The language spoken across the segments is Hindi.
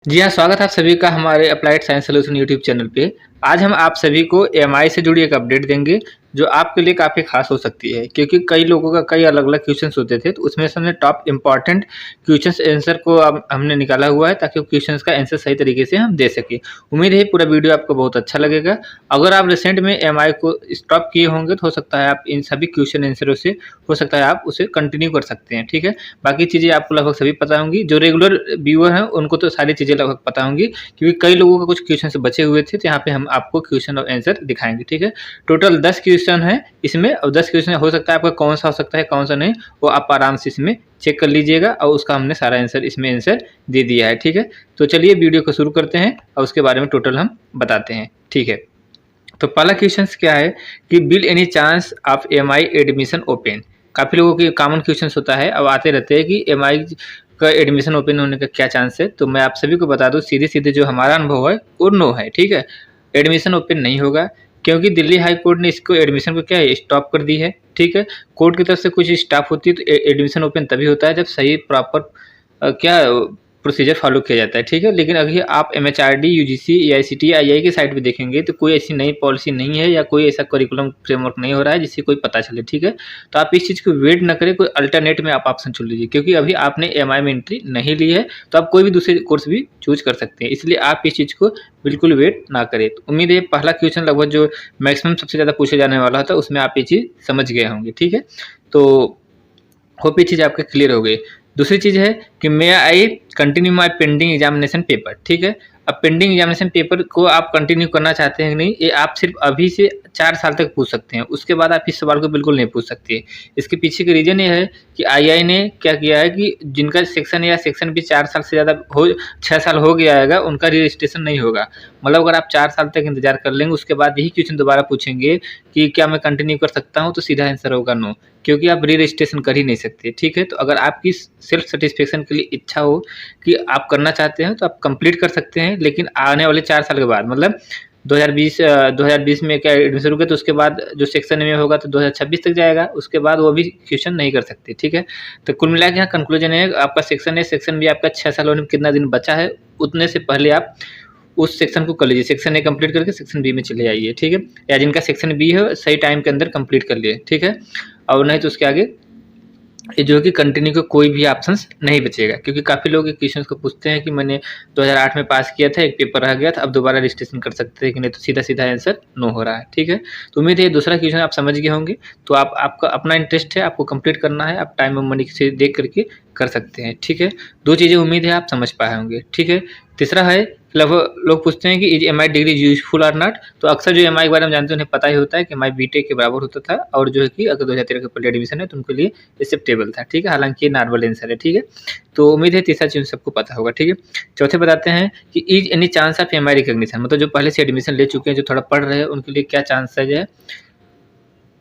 जी हाँ, स्वागत है आप सभी का हमारे applied science solution YouTube channel पे। आज हम आप सभी को एएमआई से जुड़ी एक अपडेट देंगे, जो आपके लिए काफ़ी ख़ास हो सकती है, क्योंकि कई लोगों का कई अलग-अलग क्वेश्चंस होते थे, तो उसमें से हमने टॉप इम्पोर्टेंट क्वेश्चंस आंसर को अब हमने निकाला हुआ है, ताकि वो क्वेश्चंस का आंसर सही तरीके से हम दे सकें। उम्मीद है पूरा वीडियो आपको बहुत अच्छा लगेगा। अगर आप रिसेंट में एएमआई को स्टॉप किए होंगे, तो हो सकता है आप इन सभी क्वेश्चन आंसरों से हो सकता है आप उसे कंटिन्यू कर सकते हैं, ठीक है? बाकी चीज़ें आपको लगभग सभी पता होंगी। जो रेगुलर व्यूअर हैं, उनको तो सारी चीज़ें लगभग पता होंगी, क्योंकि कई लोगों के कुछ क्वेश्चन बचे हुए थे, तो यहाँ पे हम आपको क्वेश्चन और आंसर दिखाएंगे, ठीक है? टोटल 10 क्वेश्चन है इसमें, और 10 क्वेश्चन हो सकता है आपका कौन सा हो सकता है, कौन सा नहीं, वो आप आराम से इसमें चेक कर लीजिएगा, और उसका हमने सारा आंसर इसमें आंसर दे दिया है, ठीक है? तो चलिए वीडियो को शुरू करते हैं और उसके बारे में टोटल हम बताते हैं, ठीक है? तो पहला क्वेश्चन क्या है कि will any chance of MI admission open. काफ़ी लोगों की कॉमन क्वेश्चन होता है, अब आते रहते हैं कि एमआई का एडमिशन ओपन होने का क्या चांस है। तो मैं आप सभी को बता दूं, सीधे सीधे जो हमारा अनुभव है वो नो है, ठीक है? एडमिशन ओपन नहीं होगा, क्योंकि दिल्ली हाई कोर्ट ने इसको एडमिशन को क्या है, स्टॉप कर दी है, ठीक है? कोर्ट की तरफ से कुछ स्टाफ होती है, तो एडमिशन ओपन तभी होता है जब सही प्रॉपर क्या प्रोसीजर फॉलो किया जाता है, ठीक है? लेकिन अभी आप एमएचआरडी, यूजीसी, एआईसीटी, आईआई की साइट पे देखेंगे, तो कोई ऐसी नई पॉलिसी नहीं है, या कोई ऐसा करिकुलम फ्रेमवर्क नहीं हो रहा है जिससे कोई पता चले, ठीक है? तो आप इस चीज़ को वेट ना करें, कोई अल्टरनेट में आप ऑप्शन चुन लीजिए, क्योंकि अभी आपने एमआई में एंट्री नहीं ली है, तो आप कोई भी दूसरे कोर्स भी चूज कर सकते हैं। इसलिए आप इस चीज़ को बिल्कुल वेट ना करें। तो उम्मीद है पहला क्वेश्चन लगभग जो मैक्सिमम सबसे ज़्यादा पूछे जाने वाला होता है, उसमें आप ये चीज़ समझ गए होंगे, ठीक है? तो होप ये चीज़ आपके क्लियर हो गई। दूसरी चीज़ है कि may I continue my pending examination paper, ठीक है? अब पेंडिंग एग्जामिनेशन पेपर को आप कंटिन्यू करना चाहते हैं कि नहीं, ये आप सिर्फ अभी से 4 साल तक पूछ सकते हैं। उसके बाद आप इस सवाल को बिल्कुल नहीं पूछ सकते। इसके पीछे का रीज़न ये है कि आईआई ने क्या किया है कि जिनका सेक्शन या सेक्शन भी 4 साल से ज़्यादा हो 6 साल हो गया है, उनका रजिस्ट्रेशन नहीं होगा। मतलब अगर आप 4 साल तक इंतज़ार कर लेंगे, उसके बाद यही क्वेश्चन दोबारा पूछेंगे कि क्या मैं कंटिन्यू कर सकता हूँ, तो सीधा आंसर होगा नो, क्योंकि आप री रजिस्ट्रेशन कर ही नहीं सकते, ठीक है? तो अगर आपकी सेल्फ सेटिस्फेक्शन के लिए इच्छा हो कि आप करना चाहते हैं, तो आप कंप्लीट कर सकते हैं, लेकिन आने वाले 4 साल के बाद, मतलब 2020 में क्या एडमिशन रुके, तो उसके बाद जो सेक्शन में होगा तो 2026 तक जाएगा, उसके बाद वो भी क्वेश्चन नहीं कर सकते, ठीक है? तो कुल मिला के यहाँ कंक्लूजन है, आपका सेक्शन है, सेक्शन भी आपका 6 साल होने में कितना दिन बचा है, उतने से पहले आप उस सेक्शन को कर लीजिए। सेक्शन ए कंप्लीट करके सेक्शन बी में चले आइए, ठीक है? या जिनका सेक्शन बी है सही टाइम के अंदर कंप्लीट कर लिए, ठीक है? और नहीं तो उसके आगे ये जो है कि कंटिन्यू का कोई भी ऑप्शंस नहीं बचेगा, क्योंकि काफ़ी लोग ये क्वेश्चंस को पूछते हैं कि मैंने 2008 में पास किया था, एक पेपर रह गया था, अब दोबारा रजिस्ट्रेशन कर सकते हैं कि नहीं, तो सीधा-सीधा आंसर नो हो रहा है, ठीक है? तो उम्मीद है ये दूसरा क्वेश्चन आप समझ गए होंगे। तो आपका अपना इंटरेस्ट है, आपको कंप्लीट करना है, आप टाइम और मनी से देख करके कर सकते हैं, ठीक है? 2 चीज़ें उम्मीद है आप समझ पाए होंगे, ठीक है? तीसरा है, लगभग लोग पूछते हैं कि इज एमआई डिग्री यूजफुल और नॉट। तो अक्सर जो एमआई के बारे में जानते हैं उन्हें पता ही होता है कि एमआई बीटेक के बराबर होता था, और जो है कि अगर 2013 के पहले एडमिशन है तो उनके लिए एक्सेप्टेबल था, ठीक है? हालांकि ये नॉर्मल आंसर है, ठीक है? तो उम्मीद है तीसरा चीज़ सबको पता होगा, ठीक है? चौथे बताते हैं कि is any chance of MI recognition, मतलब जो पहले से एडमिशन ले चुके हैं, जो थोड़ा पढ़ रहे हैं, उनके लिए क्या चांस है,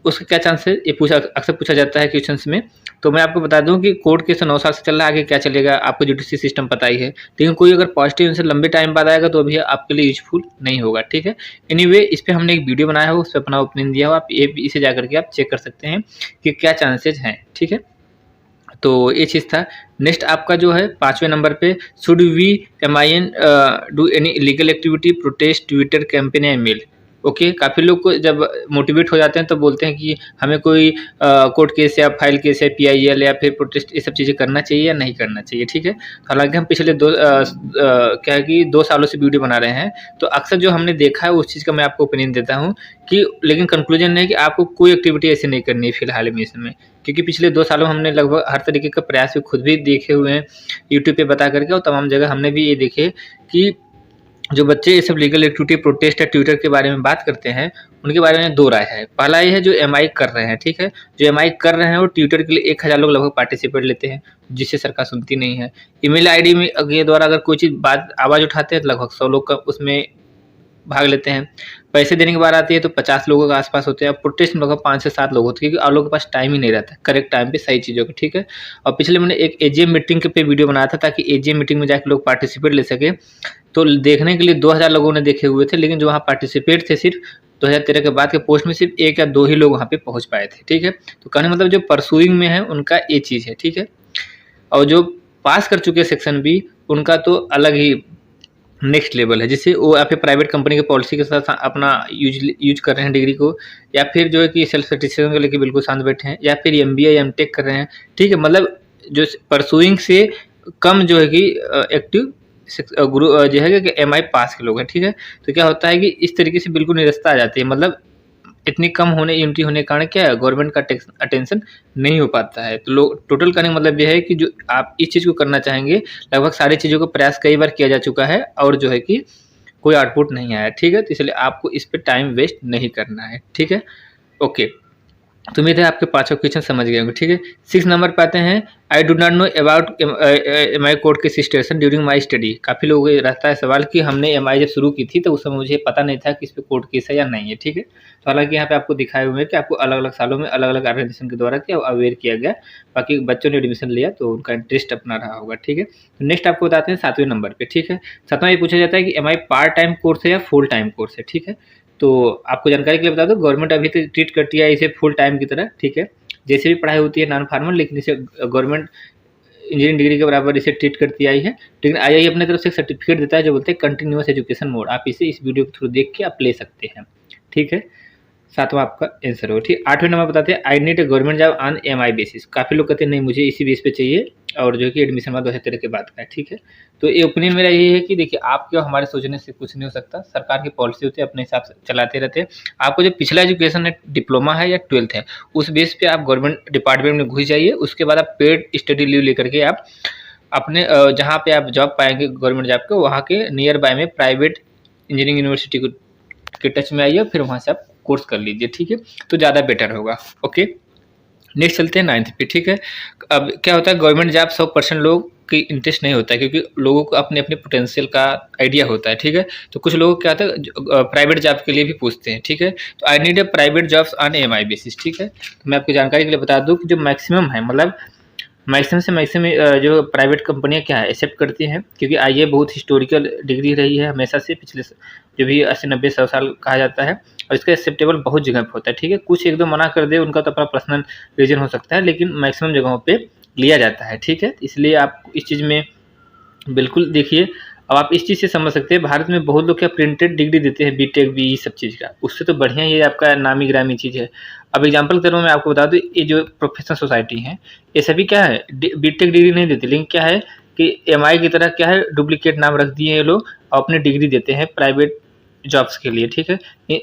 उसका क्या चांस है, ये अक्सर पूछा जाता है क्वेश्चंस में। तो मैं आपको बता दूं कि कोर्ट केस 9 साल से चल रहा है, आगे क्या चलेगा आपको जुडिशरी सिस्टम पता ही है, लेकिन कोई अगर पॉजिटिव आंसर लंबे टाइम बाद आएगा, तो अभी आपके लिए यूजफुल नहीं होगा, ठीक है? एनीवे, इस पे हमने एक वीडियो बनाया है, उस पर अपना ओपिनियन दिया हो, आप इसे जाकर के आप चेक कर सकते हैं कि क्या चांसेज हैं, ठीक है? तो ये चीज़ था। नेक्स्ट आपका जो है 5वें नंबर पे, शुड वी एमआईएन do any illegal activity, protest, Twitter campaign या ईमेल। ओके, काफ़ी लोग को जब मोटिवेट हो जाते हैं तो बोलते हैं कि हमें कोई कोर्ट केस या फाइल केस या पीआईएल या फिर प्रोटेस्ट, ये सब चीज़ें करना चाहिए या नहीं करना चाहिए, ठीक है? हालांकि हम पिछले क्या है कि 2 सालों से वीडियो बना रहे हैं, तो अक्सर जो हमने देखा है उस चीज़ का मैं आपको ओपिनियन देता हूँ कि, लेकिन कंक्लूजन है कि आपको कोई एक्टिविटी ऐसी नहीं करनी है फिलहाल में इसमें, क्योंकि पिछले 2 सालों में हमने लगभग हर तरीके का प्रयास भी खुद भी देखे हुए हैं यूट्यूब पे बता करके, और तमाम जगह हमने भी ये देखे कि जो बच्चे ये सब लीगल एक्टिविटी, प्रोटेस्ट या ट्विटर के बारे में बात करते हैं, उनके बारे में 2 राय है। पहला ये है जो एमआई कर रहे हैं, ठीक है? जो एमआई कर रहे हैं वो ट्विटर के लिए 1000 लोग लगभग पार्टिसिपेट लेते हैं, जिससे सरकार सुनती नहीं है। ईमेल आईडी में के द्वारा अगर कोई चीज़ बात आवाज़ उठाते हैं, तो लगभग 100 लोग का उसमें भाग लेते हैं। पैसे देने की बात आती है तो 50 लोगों के आस-पास होते हैं, प्रोटेस्ट में लगभग 5 से 7 लोग होते हैं, क्योंकि आप लोगों के पास टाइम ही नहीं रहता करेक्ट टाइम पे सही चीज़ों का, ठीक है? और पिछले मैंने एक एजीएम मीटिंग के पे वीडियो बनाया था, ताकि एजीएम मीटिंग में जाके लोग पार्टिसिपेट ले सकें। तो देखने के लिए 2000 लोगों ने देखे हुए थे, लेकिन जो वहाँ पार्टिसिपेट थे सिर्फ 2013 के बाद के पोस्ट में सिर्फ 1 या 2 ही लोग वहाँ पे पहुँच पाए थे, ठीक है? तो कहने का मतलब जो परसुइंग में है उनका ये चीज़ है, ठीक है? और जो पास कर चुके सेक्शन बी, उनका तो अलग ही नेक्स्ट लेवल है, जिससे वो या फिर प्राइवेट कंपनी के पॉलिसी के साथ अपना यूज कर रहे हैं डिग्री को, या फिर जो है कि सेल्फ सर्टिफिकेशन को लेकर बिल्कुल शांत बैठे हैं, या फिर एमबीए या एमटेक कर रहे हैं। ठीक है, मतलब जो परसुइंग से कम जो है कि एक्टिव गुरु जो है कि एमआई पास के लोग हैं। ठीक है, तो क्या होता है कि इस तरीके से बिल्कुल निरस्ता आ जाती है, मतलब इतनी कम होने यूनिटी होने के कारण क्या है, गवर्नमेंट का अटेंशन नहीं हो पाता है। तो लोग टोटल करने का मतलब ये है कि जो आप इस चीज़ को करना चाहेंगे, लगभग सारी चीज़ों का प्रयास कई बार किया जा चुका है और जो है कि कोई आउटपुट नहीं आया। ठीक है, तो इसलिए आपको इस पे टाइम वेस्ट नहीं करना है। ठीक है, ओके, तो उम्मीद है आपके पांचों क्वेश्चन समझ गए होंगे। ठीक है, 6 नंबर पे आते हैं, I do not know about MI code के सिचुएशन ड्यूरिंग माई स्टडी। काफ़ी लोगों को रहता है सवाल कि हमने एमआई जब शुरू की थी तो उस समय मुझे पता नहीं था कि इस पे कोड केस है या नहीं है। ठीक है, तो हालांकि यहाँ पे आपको दिखाए हुए हैं कि आपको अलग अलग सालों में अलग अलग ऑर्गेनाइजेशन के द्वारा क्या अवेयर किया गया, बाकी बच्चों ने एडमिशन लिया तो उनका इंटरेस्ट अपना रहा होगा। ठीक है, तो नेक्स्ट आपको बताते हैं 7वें नंबर पे। ठीक है, 7वां ये पूछा जाता है कि एमआई पार्ट टाइम कोर्स है या फुल टाइम कोर्स है। ठीक है, तो आपको जानकारी के लिए बता दो, गवर्नमेंट अभी तक ट्रीट करती है इसे फुल टाइम की तरह। ठीक है, जैसे भी पढ़ाई होती है नॉन फार्मल, लेकिन इसे गवर्नमेंट इंजीनियरिंग डिग्री के बराबर इसे ट्रीट करती आई है। लेकिन आईआई अपने तरफ से सर्टिफिकेट देता है जो बोलते हैं कंटिन्यूअस एजुकेशन मोड। आप इसे इस वीडियो के थ्रू देख के आप ले सकते हैं। ठीक है, 7वां आपका आंसर होगा। ठीक, 8वें नंबर बताते हैं, I need a government job on MI basis. काफ़ी लोग कहते हैं नहीं मुझे इसी बेस पे चाहिए, और जो कि एडमिशन बाद 2013 के बाद का है। ठीक है, तो ये ओपिनियन मेरा यही है कि देखिए आपके और हमारे सोचने से कुछ नहीं हो सकता, सरकार की पॉलिसी होती है, अपने हिसाब से चलाते रहते हैं। आपको जो पिछला एजुकेशन है, डिप्लोमा है या 12th है, उस बेस पे आप गवर्नमेंट डिपार्टमेंट में घुस जाइए। उसके बाद आप पेड स्टडी लीव लेकर के आप अपने जहाँ पे आप जॉब पाएंगे गवर्नमेंट जॉब के, वहाँ के नियर बाय में प्राइवेट इंजीनियरिंग यूनिवर्सिटी के टच में आइए, फिर वहाँ से आप कोर्स कर लीजिए। ठीक है, तो ज़्यादा बेटर होगा। ओके, नेक्स्ट चलते हैं 9th पे। ठीक है, अब क्या होता है, गवर्नमेंट जॉब 100% लोग की इंटरेस्ट नहीं होता है, क्योंकि लोगों को अपने अपने पोटेंशियल का आइडिया होता है। ठीक है, तो कुछ लोग क्या होता है प्राइवेट जॉब के लिए भी पूछते हैं। ठीक है, तो I need a private jobs on MI basis. ठीक है, तो मैं आपकी जानकारी के लिए बता दूं कि जो मैक्सिमम है, मतलब मैक्सिमम से मैक्सिमम जो प्राइवेट कंपनियां क्या है एक्सेप्ट करती हैं, क्योंकि आईए बहुत हिस्टोरिकल डिग्री रही है हमेशा से, पिछले जो भी 80-90-100 साल कहा जाता है, और इसका एक्सेप्टेबल बहुत जगह पे होता है। ठीक है, कुछ एक दो मना कर दे, उनका तो अपना पर्सनल रीजन हो सकता है, लेकिन मैक्सिमम जगहों पे लिया जाता है। ठीक है, इसलिए आप इस चीज़ में बिल्कुल देखिए। अब आप इस चीज़ से समझ सकते हैं, भारत में बहुत लोग क्या प्रिंटेड डिग्री देते हैं, बीटेक बी सब चीज़ का, उससे तो बढ़िया ये आपका नामी गिरामी चीज़ है। अब एग्जांपल के तौर में मैं आपको बता दूं, ये जो प्रोफेशनल सोसाइटी है, ये सभी क्या है बीटेक डिग्री नहीं देती, लेकिन क्या है कि एमआई की तरह क्या है डुप्लीकेट नाम रख दिए ये लोग, और अपनी डिग्री देते हैं प्राइवेट जॉब्स के लिए। ठीक है,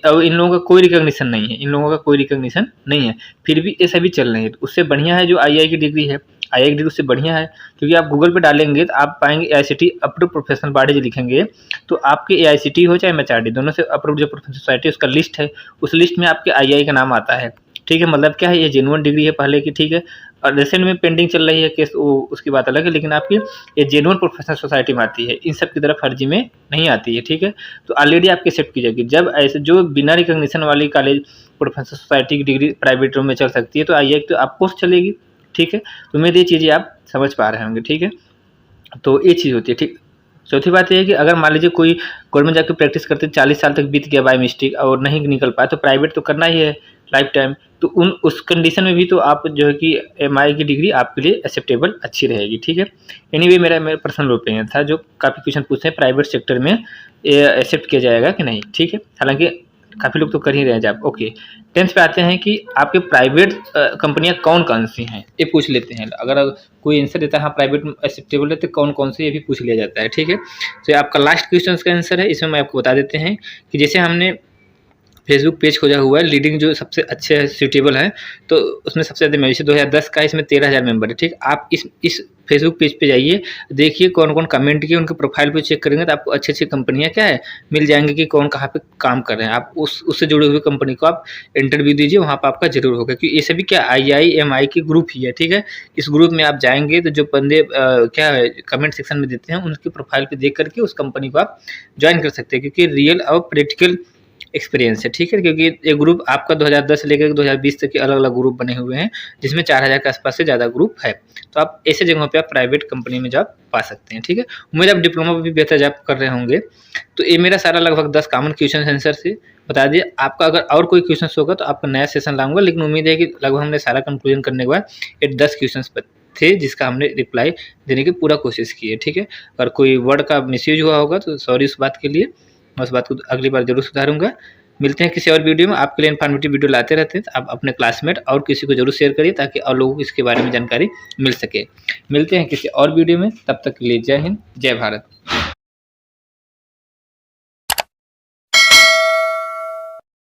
अब इन लोगों का कोई रिकॉग्निशन नहीं है, इन लोगों का कोई रिकॉग्निशन नहीं है, फिर भी ये सभी चल रहे हैं। उससे बढ़िया है जो आईआई की डिग्री है, आईआई की डिग्री उससे बढ़िया है, क्योंकि आप गूगल पे डालेंगे तो आप पाएंगे एआईसीटी अप्रूव प्रोफेशनल बॉडी जो लिखेंगे, तो आपके एआईसीटी हो चाहे एमएचआरडी, दोनों से अप्रूव जो प्रोफेशनल सोसाइटी उसका लिस्ट है, उस लिस्ट में आपके आईआई का नाम आता है। ठीक है, मतलब क्या है, ये जेन्युइन डिग्री है पहले की। ठीक है, और रिसेंट में पेंडिंग चल रही है केस, वो उसकी बात अलग है, लेकिन आपकी ये जेन्युइन प्रोफेशनल सोसाइटी में आती है, इन सब की तरफ फर्जी में नहीं आती है। ठीक है, तो ऑलरेडी आपकी एक्सेप्ट की जाएगी। जब ऐसे जो बिना रिकॉग्निशन वाली कॉलेज प्रोफेशनल सोसाइटी की डिग्री प्राइवेट रूम में चल सकती है, तो आईआई तो आपको चलेगी। ठीक है, तो उम्मीद ये चीज़ें आप समझ पा रहे होंगे। ठीक है, तो ये चीज़ होती है। ठीक, चौथी बात यह है कि अगर मान लीजिए कोई गवर्नमेंट जॉब की प्रैक्टिस करते 40 साल तक बीत गया बाय मिस्टेक और नहीं निकल पाया, तो प्राइवेट तो करना ही है लाइफ टाइम, तो उस कंडीशन में भी तो आप जो है कि एमआई की डिग्री आपके लिए एक्सेप्टेबल अच्छी रहेगी। ठीक है, एनीवे मेरा पर्सनल ओपिनियन था, जो काफ़ी क्वेश्चन पूछते हैं प्राइवेट सेक्टर में एक्सेप्ट किया जाएगा कि नहीं। ठीक है, हालांकि काफ़ी लोग तो कर ही रहे हैं जॉब। ओके, 10th पे आते हैं कि आपके प्राइवेट कंपनियां कौन कौन सी हैं, ये पूछ लेते हैं। अगर कोई आंसर देता है हाँ प्राइवेट एक्सेप्टेबल है, तो कौन कौन से ये भी पूछ लिया जाता है। ठीक है, तो आपका लास्ट क्वेश्चन का आंसर है, इसमें मैं आपको बता देते हैं कि जैसे हमने फेसबुक पेज खोजा हुआ है, लीडिंग जो सबसे अच्छे है सूटेबल है, तो उसमें सबसे ज़्यादा मेंबरशिप 2010 का, इसमें 13,000 मेंबर है। ठीक, आप इस फेसबुक पेज पे जाइए, देखिए कौन कौन कमेंट किए, उनके प्रोफाइल पे चेक करेंगे तो आपको अच्छी अच्छी कंपनियां क्या है मिल जाएंगी कि कौन कहाँ पे काम कर रहे हैं। आप उससे जुड़े हुए कंपनी को आप इंटरव्यू दीजिए, वहाँ पर आपका जरूर होगा, क्योंकि ये सभी क्या IIMI की ग्रुप ही है। ठीक है, इस ग्रुप में आप जाएंगे तो जो बंदे क्या है कमेंट सेक्शन में देते हैं, उनकी प्रोफाइल पे देख करके उस कंपनी को आप ज्वाइन कर सकते हैं, क्योंकि रियल और प्रैक्टिकल एक्सपीरियंस है। ठीक है, क्योंकि ये ग्रुप आपका 2010 से लेकर 2020 तक के अलग अलग ग्रुप बने हुए हैं, जिसमें 4000 के आसपास से ज़्यादा ग्रुप है। तो आप ऐसे जगहों पे आप प्राइवेट कंपनी में जॉब पा सकते हैं। ठीक है, उम्मीद आप डिप्लोमा में भी बेहतर जॉब कर रहे होंगे। तो ये मेरा सारा लगभग 10 कॉमन क्वेश्चन आंसर से बता दिए। आपका अगर और कोई क्वेश्चन होगा तो आपका नया सेशन लाऊंगा, लेकिन उम्मीद है कि लगभग हमने सारा कंक्लूजन करने के बाद ये 10 क्वेश्चन थे जिसका हमने रिप्लाई देने की पूरा कोशिश की है, ठीक है। अगर कोई वर्ड का मिसयूज हुआ होगा तो सॉरी उस बात के लिए, मैं उस बात को अगली बार ज़रूर सुधारूँगा। मिलते हैं किसी और वीडियो में। आपके लिए इन्फॉर्मेटिव वीडियो लाते रहते हैं, तो आप अपने क्लासमेट और किसी को ज़रूर शेयर करिए ताकि और लोगों को इसके बारे में जानकारी मिल सके। मिलते हैं किसी और वीडियो में, तब तक के लिए जय हिंद, जय भारत।